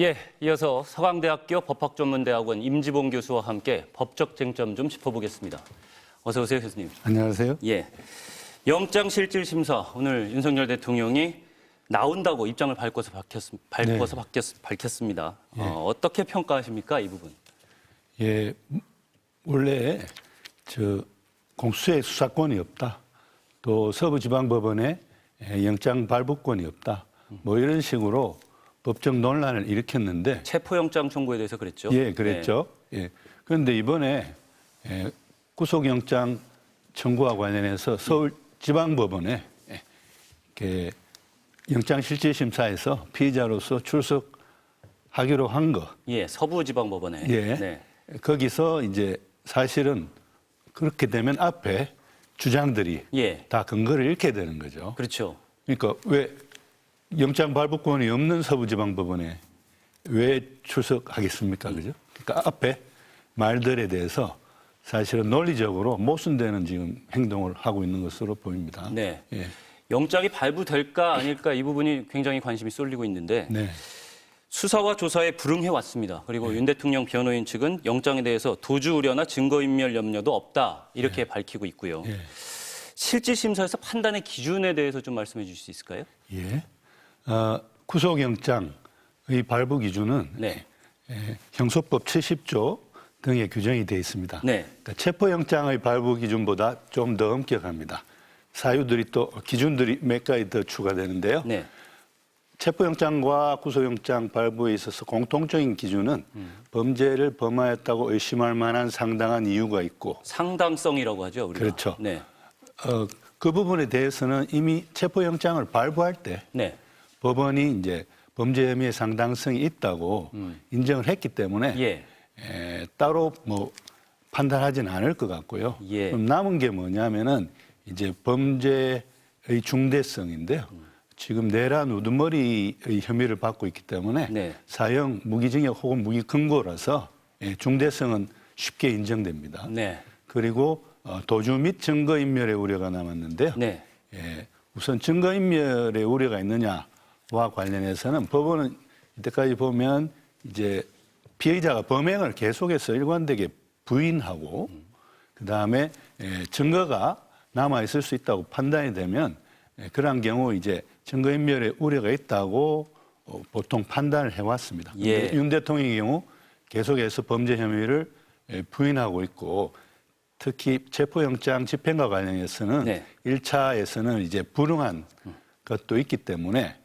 예, 이어서 서강대학교 법학전문대학원 임지봉 교수와 함께 법적 쟁점 좀 짚어보겠습니다. 어서 오세요, 교수님. 안녕하세요. 예, 영장실질심사 오늘 윤석열 대통령이 나온다고 입장을 밝혔습니다. 예. 어떻게 평가하십니까, 이 부분? 예, 원래 공수처의 수사권이 없다. 또 서부지방법원에 영장 발부권이 없다. 뭐 이런 식으로 법적 논란을 일으켰는데 체포영장 청구에 대해서 그랬죠? 예, 그랬죠. 예. 그런데 이번에 구속영장 청구와 관련해서 서울지방법원에 영장실질심사에서 피의자로서 출석하기로 한 거. 예, 서부지방법원에. 예. 네. 거기서 이제 사실은 그렇게 되면 앞에 주장들이 예. 다 근거를 잃게 되는 거죠. 그렇죠. 그러니까 왜 영장 발부권이 없는 서부지방법원에 왜 출석하겠습니까? 그죠? 그러니까 앞에 말들에 대해서 사실은 논리적으로 모순되는 지금 행동을 하고 있는 것으로 보입니다. 네. 예. 영장이 발부될까 아닐까 이 부분이 굉장히 관심이 쏠리고 있는데 네. 수사와 조사에 불응해 왔습니다. 그리고 윤 대통령 변호인 측은 영장에 대해서 도주 우려나 증거인멸 염려도 없다 이렇게 밝히고 있고요. 예. 실질심사에서 판단의 기준에 대해서 좀 말씀해 주실 수 있을까요? 예. 구속영장의 발부 기준은 네. 형소법 70조 등에 규정이 되어 있습니다. 네. 그러니까 체포영장의 발부 기준보다 좀 더 엄격합니다. 사유들이 또 기준들이 몇 가지 더 추가되는데요. 네. 체포영장과 구속영장 발부에 있어서 공통적인 기준은 범죄를 범하였다고 의심할 만한 상당한 이유가 있고 상당성이라고 하죠, 우리가. 그렇죠. 네. 그 부분에 대해서는 이미 체포영장을 발부할 때 네. 법원이 이제 범죄 혐의의 상당성이 있다고 인정을 했기 때문에 예. 따로 뭐 판단하지는 않을 것 같고요. 예. 그럼 남은 게 뭐냐면은 이제 범죄의 중대성인데요. 지금 내란 우두머리의 혐의를 받고 있기 때문에 네. 사형, 무기징역 혹은 무기금고라서 중대성은 쉽게 인정됩니다. 네. 그리고 도주 및 증거인멸의 우려가 남았는데요. 네. 우선 증거인멸의 우려가 있느냐와 관련해서는 법원은 이때까지 보면 이제 피의자가 범행을 계속해서 일관되게 부인하고 그다음에 증거가 남아 있을 수 있다고 판단이 되면 그러한 경우 이제 증거인멸의 우려가 있다고 보통 판단을 해왔습니다. 예. 윤 대통령의 경우 계속해서 범죄 혐의를 부인하고 있고 특히 체포영장 집행과 관련해서는 네. 1차에서는 이제 불응한 것도 있기 때문에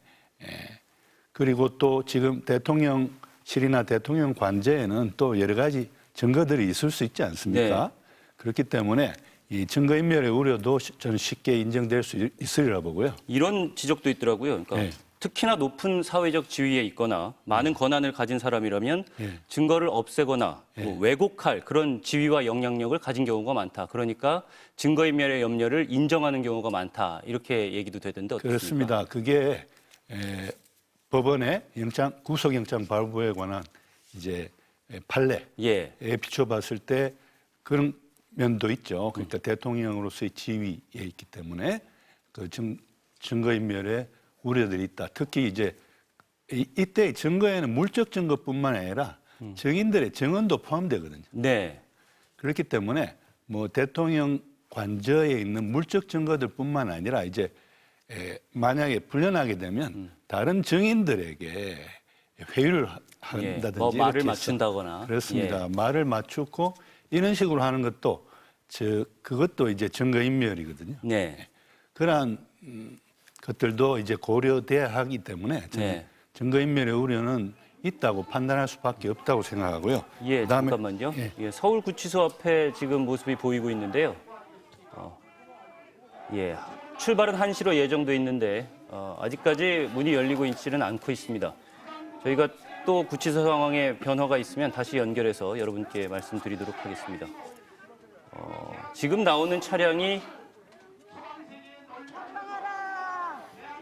그리고 또 지금 대통령실이나 대통령 관저에는 또 여러 가지 증거들이 있을 수 있지 않습니까? 네. 그렇기 때문에 이 증거인멸의 우려도 저는 쉽게 인정될 수 있으리라 보고요. 이런 지적도 있더라고요. 그러니까 네. 특히나 높은 사회적 지위에 있거나 많은 권한을 가진 사람이라면 네. 증거를 없애거나 뭐 왜곡할 그런 지위와 영향력을 가진 경우가 많다. 그러니까 증거인멸의 염려를 인정하는 경우가 많다. 이렇게 얘기도 되던데 어떻습니까? 그렇습니다. 그게 법원의 구속영장 발부에 관한 이제 판례에 예. 비춰봤을 때 그런 면도 있죠. 그러니까 대통령으로서의 지위에 있기 때문에 그 증거인멸의 우려들이 있다. 특히 이제 이때 증거에는 물적 증거뿐만 아니라 증인들의 증언도 포함되거든요. 네. 그렇기 때문에 뭐 대통령 관저에 있는 물적 증거들뿐만 아니라 이제 만약에 풀려나게 되면 다른 증인들에게 회유를 한다든지 뭐 말을 이렇게 맞춘다거나. 그렇습니다. 예. 말을 맞추고 이런 식으로 하는 것도 그것도 이제 증거인멸이거든요. 네. 그러한 것들도 이제 고려돼야 하기 때문에 저는 네. 증거인멸의 우려는 있다고 판단할 수밖에 없다고 생각하고요. 예, 그다음에 잠깐만요. 예, 서울구치소 앞에 지금 모습이 보이고 있는데요. 예, 출발은 1시로 예정돼 있는데 아직까지 문이 열리고 있지는 않고 있습니다. 저희가 또 구치소 상황에 변화가 있으면 다시 연결해서 여러분께 말씀드리도록 하겠습니다. 지금 나오는 차량이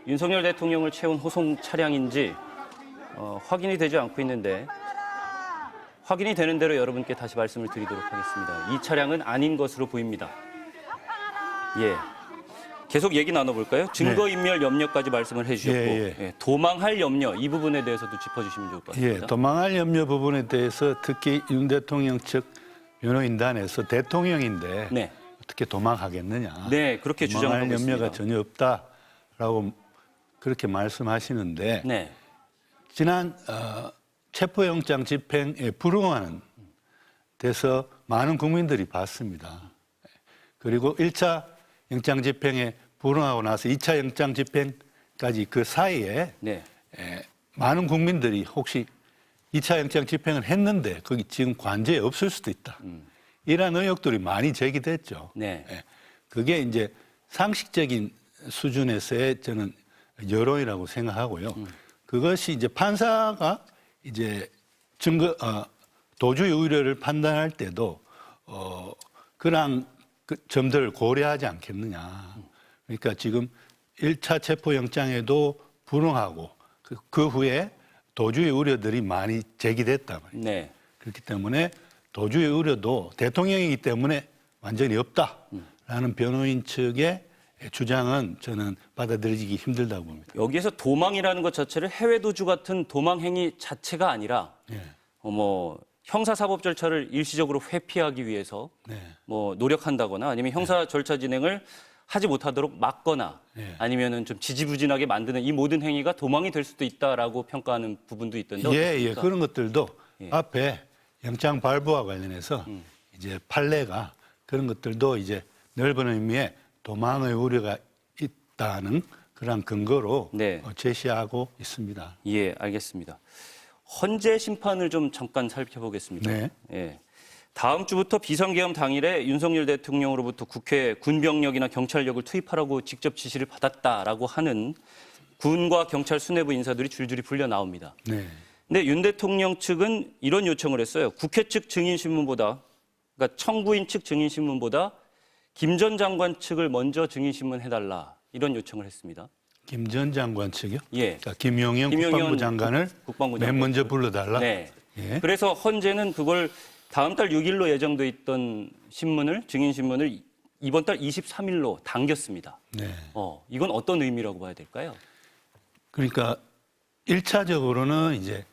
윤석열 대통령을 채운 호송 차량인지 확인이 되지 않고 있는데 확인이 되는 대로 여러분께 다시 말씀을 드리도록 하겠습니다. 이 차량은 아닌 것으로 보입니다. 예, 계속 얘기 나눠볼까요? 증거인멸 염려까지 말씀을 해주셨고 예. 도망할 염려 이 부분에 대해서도 짚어주시면 좋을 것 같습니다. 예, 도망할 염려 부분에 대해서 특히 윤 대통령 측 변호인단에서 대통령인데 네. 어떻게 도망하겠느냐. 네, 그렇게 주장을 하고 도망할 염려가 있습니다. 전혀 없다라고 그렇게 말씀하시는데 네, 지난 체포영장 집행에 불응하는 데서 많은 국민들이 봤습니다. 그리고 1차 영장 집행에 불응하고 나서 2차 영장 집행까지 그 사이에 네, 많은 국민들이 혹시 2차 영장 집행을 했는데 거기 지금 관저에 없을 수도 있다. 이러한 의혹들이 많이 제기됐죠. 네. 그게 이제 상식적인 수준에서의 저는 여론이라고 생각하고요. 그것이 이제 판사가 이제 도주의 우려를 판단할 때도 그런 그 점들을 고려하지 않겠느냐. 그러니까 지금 1차 체포영장에도 불응하고 그 후에 도주의 우려들이 많이 제기됐단 말이에요. 네. 그렇기 때문에 도주의 우려도 대통령이기 때문에 완전히 없다라는 변호인 측의 주장은 저는 받아들이기 힘들다고 봅니다. 여기에서 도망이라는 것 자체를 해외 도주 같은 도망 행위 자체가 아니라 예. 형사사법 절차를 일시적으로 회피하기 위해서 네. 노력한다거나 아니면 형사 절차 진행을 하지 못하도록 막거나 네. 아니면은 좀 지지부진하게 만드는 이 모든 행위가 도망이 될 수도 있다라고 평가하는 부분도 있던데 예, 어떻습니까? 그런 것들도 예. 앞에 영장 발부와 관련해서 이제 판례가 그런 것들도 이제 넓은 의미의 도망의 우려가 있다는 그런 근거로 네. 제시하고 있습니다. 예, 알겠습니다. 헌재 심판을 좀 잠깐 살펴보겠습니다. 네. 예. 다음 주부터 비상계엄 당일에 윤석열 대통령으로부터 국회 군병력이나 경찰력을 투입하라고 직접 지시를 받았다라고 하는 군과 경찰 수뇌부 인사들이 줄줄이 불려 나옵니다. 네. 근데 윤 대통령 측은 이런 요청을 했어요. 국회 측 증인신문보다, 그러니까 청구인 측 증인신문보다 김 전 장관 측을 먼저 증인신문해달라 이런 요청을 했습니다. 김 전 장관 측이요? 예. 그러니까 김용현 국방부 장관을 국방부 맨 장관. 먼저 불러달라? 네. 예. 그래서 헌재는 그걸 다음 달 6일로 예정돼 있던 증인신문을 이번 달 23일로 당겼습니다. 네. 이건 어떤 의미라고 봐야 될까요? 그러니까 1차적으로는 이제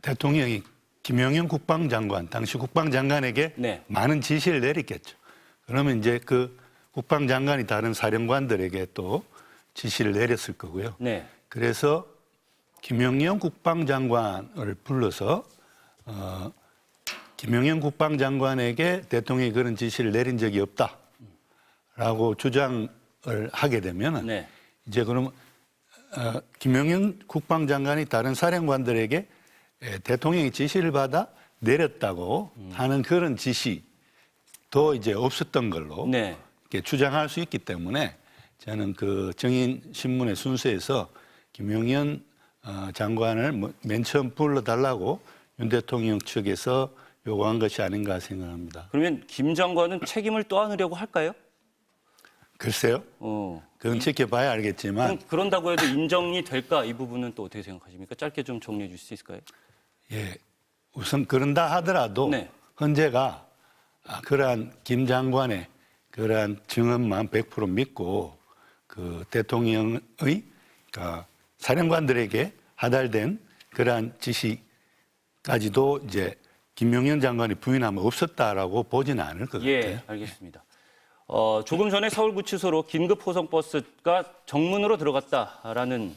대통령이 김용현 국방장관, 당시 국방장관에게 네. 많은 지시를 내렸겠죠. 그러면 이제 그 국방장관이 다른 사령관들에게 또 지시를 내렸을 거고요. 네. 그래서 김용현 국방장관을 불러서 김용현 국방장관에게 대통령이 그런 지시를 내린 적이 없다라고 주장을 하게 되면 네. 이제 그러면 김용현 국방장관이 다른 사령관들에게 대통령이 지시를 받아 내렸다고 하는 그런 지시도 이제 없었던 걸로 네. 이렇게 주장할 수 있기 때문에 저는 그 정인 신문의 순서에서 김용현 장관을 맨 처음 불러달라고 윤 대통령 측에서 요구한 것이 아닌가 생각합니다. 그러면 김 장관은 책임을 떠안으려고 할까요? 글쎄요. 그건 지켜봐야 알겠지만 그런다고 해도 인정이 될까? 이 부분은 또 어떻게 생각하십니까? 짧게 좀 정리해 주실 수 있을까요? 예, 우선 그런다 하더라도 네. 헌재가 그러한 김 장관의 그러한 증언만 100% 믿고 그 대통령의 그러니까 사령관들에게 하달된 그러한 지시까지도 이제 김용현 장관이 부인하면 없었다라고 보지는 않을 것 같아요. 예, 알겠습니다. 조금 전에 서울구치소로 긴급 호송버스가 정문으로 들어갔다라는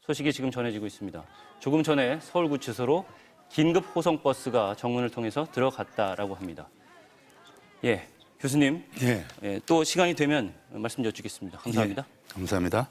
소식이 지금 전해지고 있습니다. 조금 전에 서울구치소로 긴급 호송버스가 정문을 통해서 들어갔다라고 합니다. 예, 교수님. 예. 또 시간이 되면 말씀 여쭙겠습니다. 감사합니다. 예, 감사합니다.